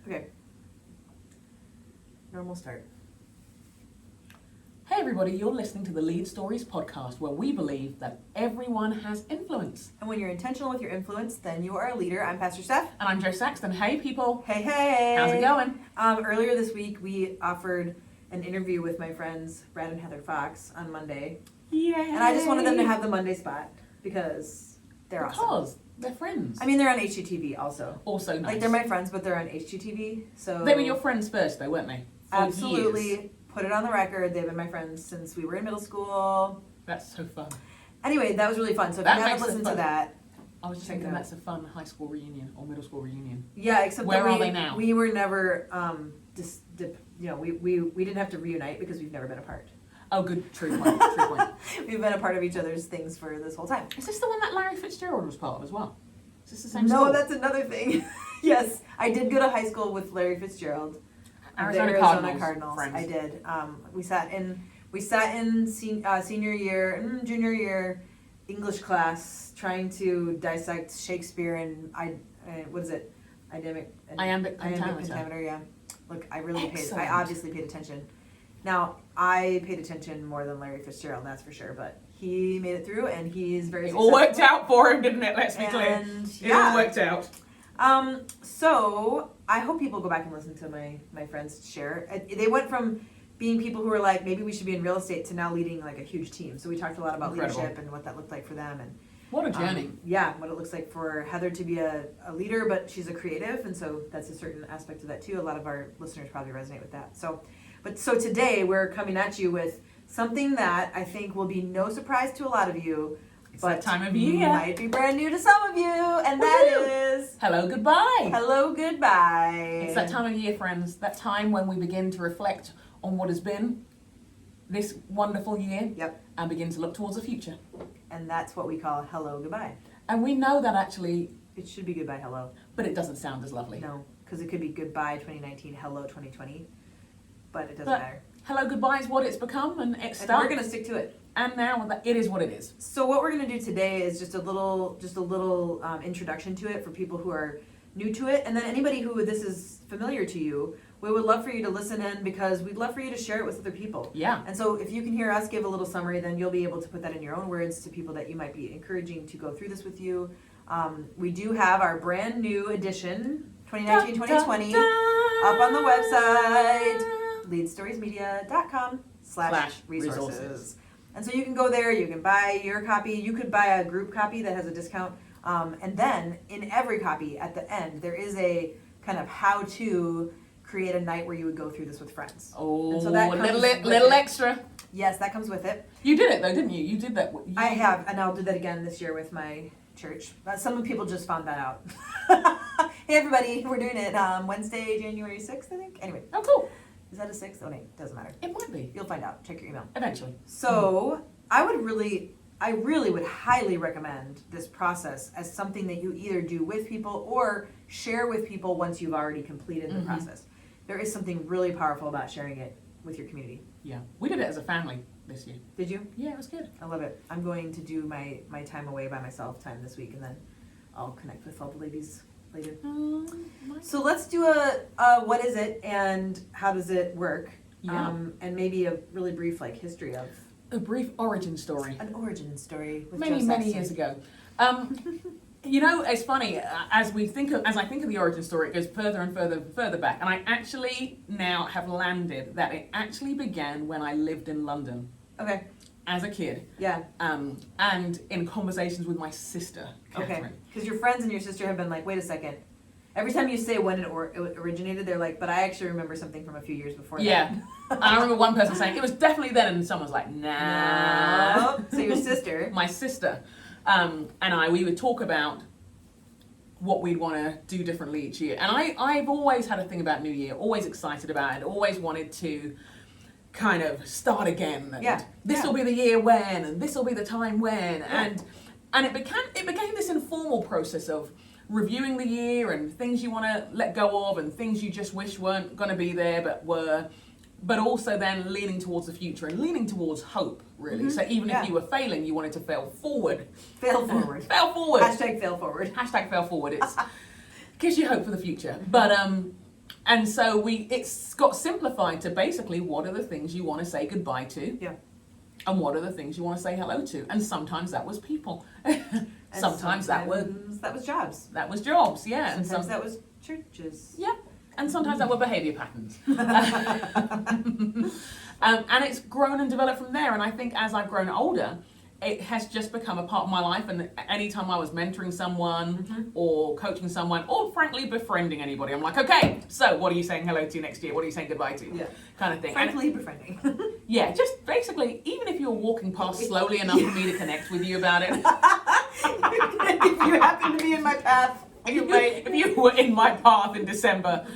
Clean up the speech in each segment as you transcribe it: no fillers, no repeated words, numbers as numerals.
Okay. Normal start. Hey everybody, you're listening to the Lead Stories podcast, where we believe that everyone has influence. And when you're intentional with your influence, then you are a leader. I'm Pastor Steph. And I'm Jo Saxton. Hey people. Hey, hey. How's it going? Earlier this week, we offered an interview with my friends, Brad and Heather Fox, on Monday. Yay. And I just wanted them to have the Monday spot because they're awesome. Because they're friends. I mean, they're on HGTV also. Also nice. Like, they're my friends, but they're on HGTV, so... They were your friends first though, weren't they? For Absolutely. years. Put it on the record. They've been my friends since we were in middle school. That's so fun. Anyway, that was really fun. So if That you haven't makes it listened to fun. that... I was just Check it thinking out. that's a fun high school reunion or middle school reunion. Yeah, except Where that are they now? We were never, we didn't have to reunite because we've never been apart. Oh, good. True point. True point. We've been a part of each other's things for this whole time. Is this the one that Larry Fitzgerald was part of as well? Is this the same No, school? that's another thing. Yes, I did go to high school with Larry Fitzgerald. Arizona The Cardinals. Friends. I did. We sat in senior year, junior year English class, trying to dissect Shakespeare and what is it? Iambic pentameter. Yeah. Look, I Excellent. obviously paid attention. Now, I paid attention more than Larry Fitzgerald, that's for sure, but he made it through and he's very It successful. all worked out for him, didn't it? Let's be clear. And It all worked out. So I hope people go back and listen to my friends share. They went from being people who were like, maybe we should be in real estate, to now leading like a huge team. So we talked a lot about Incredible. leadership and what that looked like for them, and What a journey. what it looks like for Heather to be a leader, but she's a creative, and so that's a certain aspect of that too. A lot of our listeners probably resonate with that. So today we're coming at you with something that I think will be no surprise to a lot of you, It's but that time of year. might be brand new to some of you, and that is Hello, goodbye. Hello, Goodbye. It's that time of year, friends. That time when we begin to reflect on what has been this wonderful year. Yep. And begin to look towards the future. And that's what we call Hello, Goodbye. And we know that actually, It should be Goodbye, Hello. but it doesn't sound as lovely. No, because it could be Goodbye 2019, Hello 2020, but it doesn't But matter. hello, goodbye is what it's become, and it's And stuck. we're gonna stick to it. And now it is what it is. So what we're gonna do today is just a little introduction to it for people who are new to it, and then anybody who this is familiar to you. We would love for you to listen in because we'd love for you to share it with other people. Yeah. And so if you can hear us give a little summary, then you'll be able to put that in your own words to people that you might be encouraging to go through this with you. We do have our brand new edition, 2019-2020, up on the website, leadstoriesmedia.com/resources. And so you can go there, you can buy your copy, you could buy a group copy that has a discount. And then in every copy at the end, there is a kind of how to create a night where you would go through this with friends. Oh, And so that a comes little with it. extra. Yes, that comes with it. You did it though, didn't you? You did that. I have, and I'll do that again this year with my church. Some people just found that out. Hey everybody, we're doing it Wednesday, January 6th, I think. Anyway, Oh, cool. is that a 6th? Oh, no, doesn't matter. It might be. You'll find out. Check your email. Eventually. So I really would highly recommend this process as something that you either do with people or share with people once you've already completed the process. There is something really powerful about sharing it with your community. Yeah. We did it as a family this year. Did you? Yeah, it was good. I love it. I'm going to do my time away by myself time this week, and then I'll connect with all the ladies later. Nice. So let's do a what is it and how does it work? Yeah. And maybe a really brief history of A brief origin story. an origin story with Many, Jo many Saxton. years ago. You know, it's funny, as I think of the origin story, it goes further and further back. And I actually now have landed that it actually began when I lived in London Okay. as a kid. Yeah. And in conversations with my sister, Catherine. Okay. Because your friends and your sister have been like, wait a second. Every time you say when it originated, they're like, but I actually remember something from a few years before Yeah. And I remember one person saying, it was definitely then, and someone's like, nah. No. So your sister. My sister and we would talk about what we'd want to do differently each year. And I've always had a thing about New Year, always excited about it, always wanted to kind of start again. And this will be the year when, and this will be the time when. And it became this informal process of reviewing the year and things you want to let go of and things you just wish weren't going to be there but were. But also then leaning towards the future and leaning towards hope, really. So even if you were failing, you wanted to fail forward. Fail forward. Fail forward. Hashtag fail forward. Hashtag fail forward. It gives you hope for the future. But And so it's got simplified to basically what are the things you want to say goodbye to. Yeah. And what are the things you want to say hello to? And sometimes that was people. sometimes that was jobs. That was jobs, yeah. Sometimes that was churches. Yeah. And sometimes that were behaviour patterns. And it's grown and developed from there. And I think as I've grown older, it has just become a part of my life. And anytime I was mentoring someone or coaching someone or frankly befriending anybody, I'm like, okay, so what are you saying hello to next year? What are you saying goodbye to? Yeah. Kind of thing. Frankly befriending. Yeah, just basically, even if you're walking past slowly enough for me to connect with you about it. If you happen to be in my path. If you were in my path in December,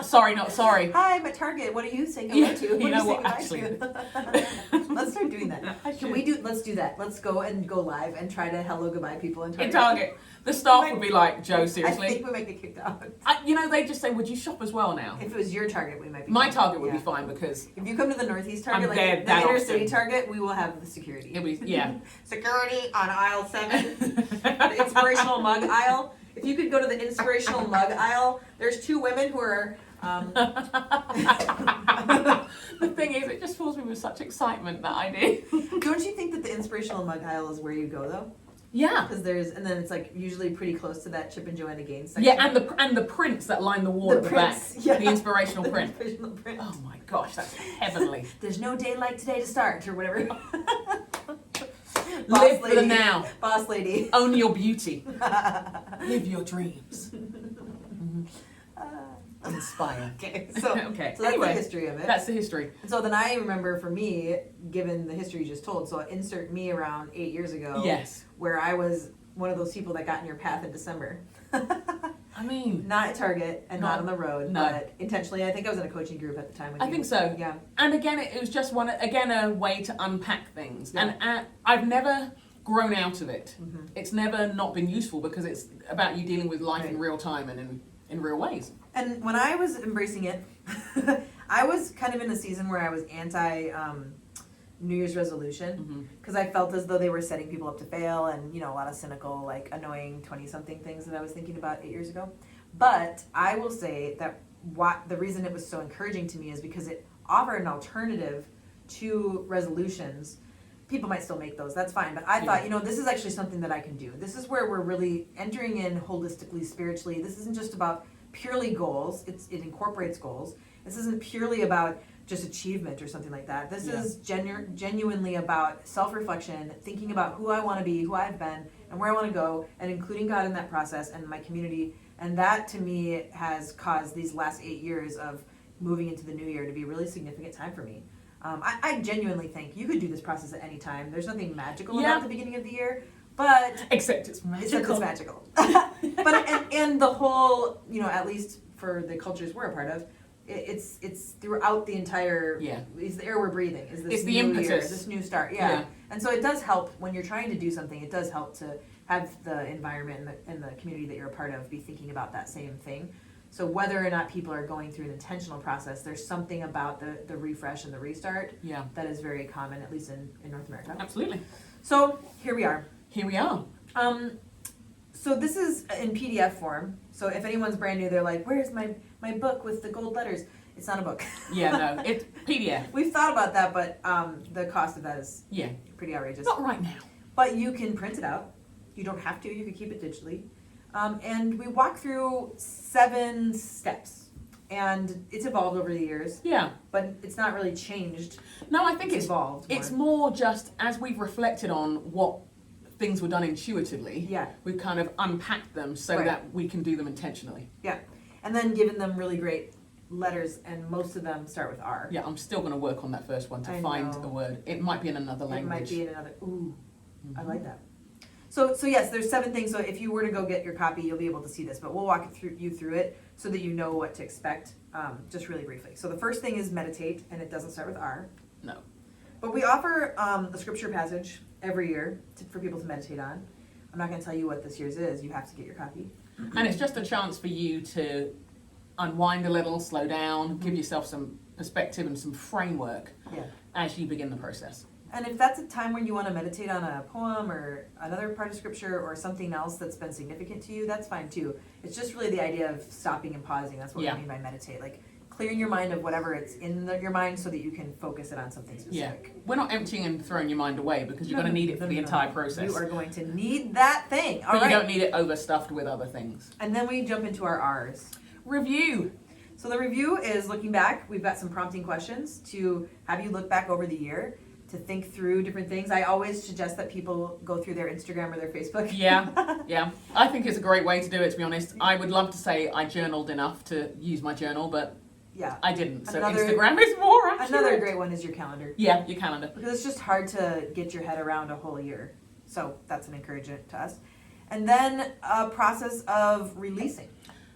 sorry, not sorry. Hi, I'm at Target. What are you saying hello to? You know what, actually. Let's start doing that. Let's do that. Let's go live and try to hello goodbye people in Target. In Target. The staff would be like, Joe, seriously? I think we might get kicked out. They just say, would you shop as well now? If it was your Target, we might be. My Target would be fine because... If you come to the Northeast Target, I'm like there the inner city Target, we will have the security. It'll be, yeah. Security on aisle 7. The inspirational mug aisle. If you could go to the inspirational mug aisle, there's 2 women who are... The thing is, it just fills me with such excitement, that idea. Don't you think that the inspirational mug aisle is where you go, though? Yeah. Because and then it's like usually pretty close to that Chip and Joanna Gaines section. Yeah, and the prints that line the wall at the back. Yeah. The inspirational print. Inspirational print. Oh my gosh, that's heavenly. There's no day like today to start, or whatever. Live for the now. Boss lady. Own your beauty. Live your dreams. Inspire. Okay, so okay. So that's anyway, the history of it. That's the history. And so then I remember for me, given the history you just told, so insert me around 8 years ago. Yes. Where I was one of those people that got in your path in December. I mean, not at Target and not on the road, no. But intentionally. I think I was in a coaching group at the time. I think so. Yeah. And again, it was just a way to unpack things. Yeah. And I've never grown out of it. Mm-hmm. It's never not been useful because it's about you dealing with life in real time and in real ways. And when I was embracing it, I was kind of in a season where I was anti New Year's resolution because I felt as though they were setting people up to fail and, a lot of cynical, like annoying 20-something things that I was thinking about 8 years ago. But I will say that the reason it was so encouraging to me is because it offered an alternative to resolutions. People might still make those, that's fine. But I thought, this is actually something that I can do. This is where we're really entering in holistically, spiritually. This isn't just about purely goals. It incorporates goals. This isn't purely about just achievement or something like that. This is genuinely about self-reflection, thinking about who I want to be, who I've been, and where I want to go, and including God in that process and my community. And that, to me, has caused these last 8 years of moving into the new year to be a really significant time for me. I genuinely think you could do this process at any time. There's nothing magical about the beginning of the year, but... Except it's magical. But and the whole, at least for the cultures we're a part of, it's throughout the entire. Yeah. It's the air we're breathing. Is this it's new the impetus. year? This new start? Yeah. And so it does help when you're trying to do something. It does help to have the environment and the community that you're a part of be thinking about that same thing. So whether or not people are going through an intentional process, there's something about the refresh and the restart that is very common, at least in North America. Absolutely. So here we are. So this is in PDF form. So if anyone's brand new, they're like, where's my book with the gold letters? It's not a book. No, it's PDF. We've thought about that, but the cost of that is pretty outrageous. Not right now. But you can print it out. You don't have to. You can keep it digitally. And we walk through 7 steps. And it's evolved over the years. Yeah. But it's not really changed. No, I think it's evolved. It's more just as we've reflected on what things were done intuitively, we've kind of unpacked them so that we can do them intentionally. Yeah. And then given them really great letters, and most of them start with R. Yeah, I'm still going to work on that first one to find a word. It might be in another language. It might be in another. Ooh, I like that. So yes, there's 7 things. So if you were to go get your copy, you'll be able to see this. But we'll walk you through it so that you know what to expect, just really briefly. So the first thing is meditate, and it doesn't start with R. No. But we offer a scripture passage every year for people to meditate on. I'm not going to tell you what this year's is. You have to get your copy. And it's just a chance for you to unwind a little, slow down, give yourself some perspective and some framework as you begin the process. And if that's a time when you want to meditate on a poem or another part of scripture or something else that's been significant to you, that's fine too. It's just really the idea of stopping and pausing. That's what we mean by meditate. Like clearing your mind of whatever it's in your mind so that you can focus it on something specific. Yeah. We're not emptying and throwing your mind away because you're going to need it for the entire process. You are going to need that thing. All but right. You don't need it overstuffed with other things. And then we jump into our R's. Review. So the review is looking back. We've got some prompting questions to have you look back over the year, to think through different things. I always suggest that people go through their Instagram or their Facebook. Yeah. I think it's a great way to do it, to be honest. I would love to say I journaled enough to use my journal, but I didn't. So Instagram is more accurate. Another great one is your calendar. Yeah, your calendar. Because it's just hard to get your head around a whole year. So that's an encouragement to us. And then a process of releasing.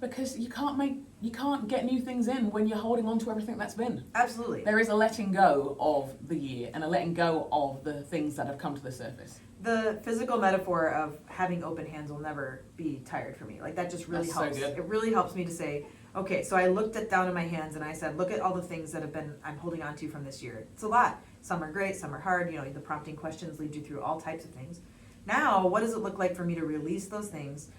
Because you can't get new things in when you're holding on to everything that's been. Absolutely. There is a letting go of the year and a letting go of the things that have come to the surface. The physical metaphor of having open hands will never be tired for me. Like that just really helps. So good. It really helps me to say, okay, so I looked down at my hands and I said, look at all the things that I'm holding on to from this year. It's a lot. Some are great, some are hard. You know, the prompting questions lead you through all types of things. Now, what does it look like for me to release those things?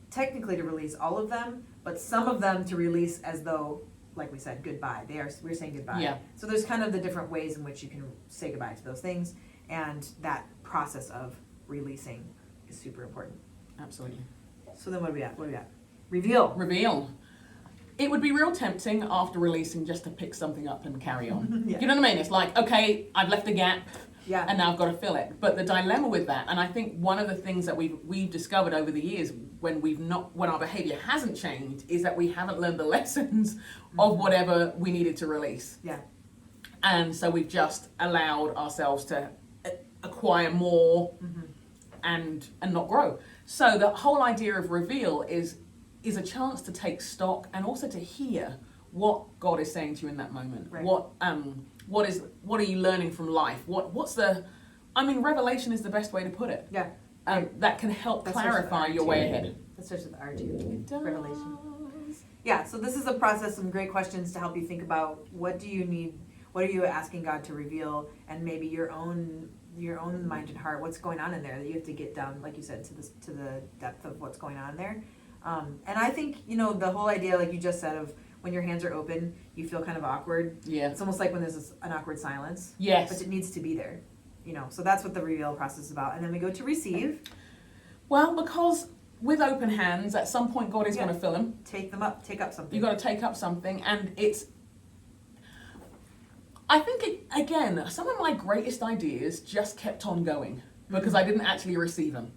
Technically to release all of them, but some of them to release as though, like we said, goodbye. We're saying goodbye. Yeah. So there's kind of the different ways in which you can say goodbye to those things, and that process of releasing is super important. Absolutely. So then what do we got? Reveal. It would be real tempting after releasing just to pick something up and carry on. Yeah. You know what I mean? It's like, okay, I've left a gap. Yeah. And now I've got to fill it. But the dilemma with that, and I think one of the things that we've discovered over the years when our behavior hasn't changed, is that we haven't learned the lessons of whatever we needed to release. Yeah. And so we've just allowed ourselves to acquire more and not grow. So the whole idea of reveal is a chance to take stock and also to hear what God is saying to you in that moment. Right. What are you learning from life? Revelation is the best way to put it. Yeah. That can help clarify your way ahead. That starts with R too. It does. Revelation. Yeah, so this is a process, some great questions to help you think about what do you need, what are you asking God to reveal, and maybe your own mind and heart, what's going on in there that you have to get down, like you said, to the depth of what's going on there. And I think, the whole idea, like you just said, of when your hands are open, you feel kind of awkward. Yeah. It's almost like when there's an awkward silence. Yes. But it needs to be there. So that's what the reveal process is about. And then we go to receive. Well, because with open hands, at some point God is going to fill them. Take up something. You've got to take up something, and I think, again, some of my greatest ideas just kept on going because I didn't actually receive them.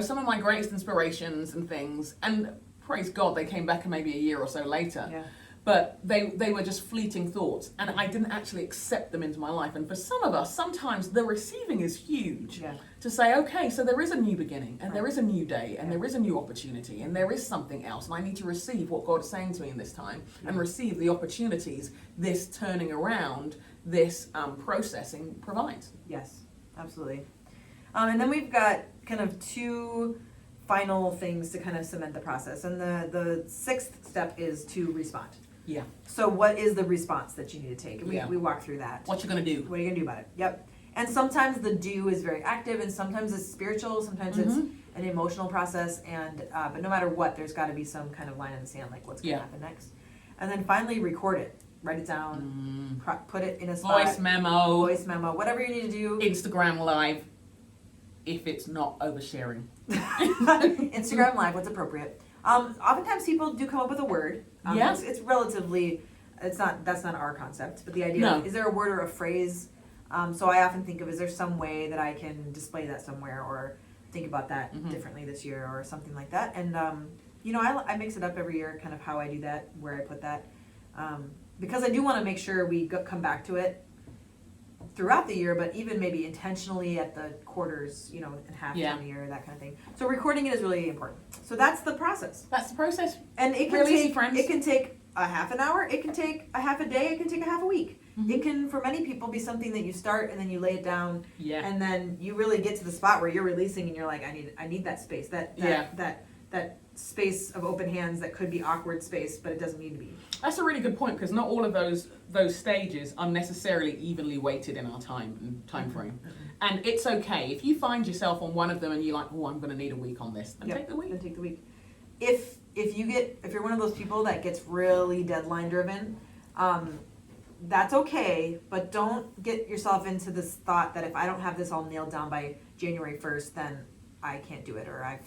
Some of my greatest inspirations and things, and praise God, they came back maybe a year or so later. Yeah. But they were just fleeting thoughts, and I didn't actually accept them into my life. And for some of us, sometimes the receiving is huge. Yeah. To say, okay, so there is a new beginning, and there is a new day, and there is a new opportunity, and there is something else, and I need to receive what God is saying to me in this time, and receive the opportunities this turning around, this processing provides. Yes, absolutely. And then we've got kind of two final things to kind of cement the process. And the sixth step is to respond. Yeah. So what is the response that you need to take? And we walk through that. What you going to do? What are you going to do about it? Yep. And sometimes the do is very active, and sometimes it's spiritual, sometimes it's an emotional process, and but no matter what, there's got to be some kind of line in the sand, like what's going to happen next. And then finally, record it. Write it down. Put it in a spot. Voice memo. Whatever you need to do. Instagram Live, if it's not oversharing. Instagram Live, what's appropriate. Oftentimes people do come up with a word. It's relatively, that's not our concept, but the idea is there a word or a phrase? So I often think of, is there some way that I can display that somewhere or think about that differently this year or something like that? And, I mix it up every year, kind of how I do that, where I put that. Because I do want to make sure we come back to it throughout the year, but even maybe intentionally at the quarters, and half time a year, that kind of thing. So recording it is really important. So that's the process. And it can take a half an hour, it can take a half a day, it can take a half a week. It can, for many people, be something that you start and then you lay it down, and then you really get to the spot where you're releasing and you're like, I need that space, that that space of open hands that could be awkward space, but it doesn't need to be. That's a really good point, because not all of those stages are necessarily evenly weighted in our time frame. And it's okay if you find yourself on one of them and you're like, oh, I'm going to need a week on this, then take the week. Then take the week. If you're one of those people that gets really deadline driven, that's okay, but don't get yourself into this thought that if I don't have this all nailed down by January 1st, then I can't do it, or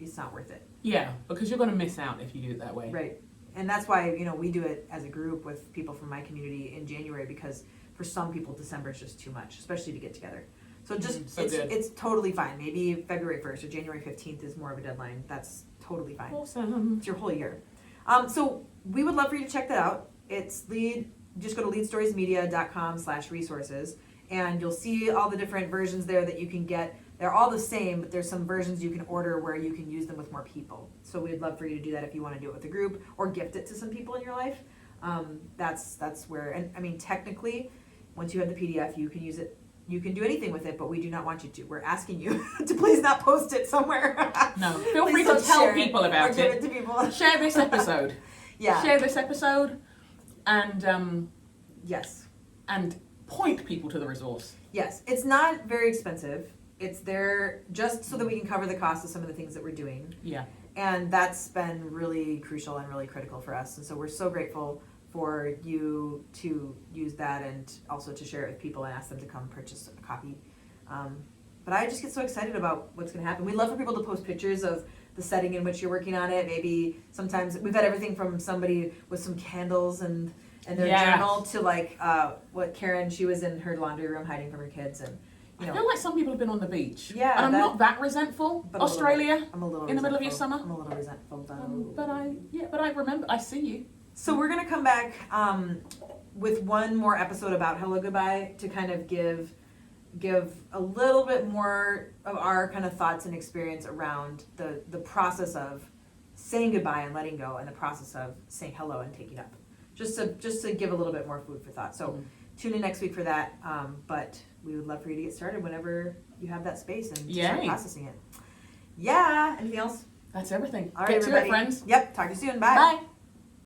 it's not worth it. Yeah, because you're going to miss out if you do it that way. Right. And that's why, we do it as a group with people from my community in January, because for some people December is just too much, especially to get together. So just it's totally fine. Maybe February 1st or January 15th is more of a deadline. That's totally fine. Awesome. It's your whole year. So we would love for you to check that out. It's just go to leadstoriesmedia.com/resources, and you'll see all the different versions there that you can get. They're all the same, but there's some versions you can order where you can use them with more people. So we'd love for you to do that if you want to do it with a group or gift it to some people in your life. That's where, and I mean, technically, once you have the PDF, you can use it. You can do anything with it, but we do not want you to. We're asking you to please not post it somewhere. No, feel free to tell people about it. Give it to people. Share this episode. Yeah. Share this episode, and yes, and point people to the resource. Yes, it's not very expensive. It's there just so that we can cover the cost of some of the things that we're doing. Yeah. And that's been really crucial and really critical for us. And so we're so grateful for you to use that and also to share it with people and ask them to come purchase a copy. But I just get so excited about what's going to happen. We'd love for people to post pictures of the setting in which you're working on it. Maybe sometimes we've had everything from somebody with some candles and their journal to like what Karen, she was in her laundry room hiding from her kids, and I feel like some people have been on the beach. Yeah, and I'm not that resentful. But Australia, I'm a little in the middle of your summer. I'm a little resentful though. But I remember, I see you. So we're gonna come back with one more episode about HelloGoodbye to kind of give a little bit more of our kind of thoughts and experience around the process of saying goodbye and letting go, and the process of saying hello and taking up. Just to give a little bit more food for thought. So tune in next week for that. But we would love for you to get started whenever you have that space and to start processing it. Yeah. Anything else? That's everything. All right, Get everybody. to it, friends. Yep. Talk to you soon. Bye. Bye.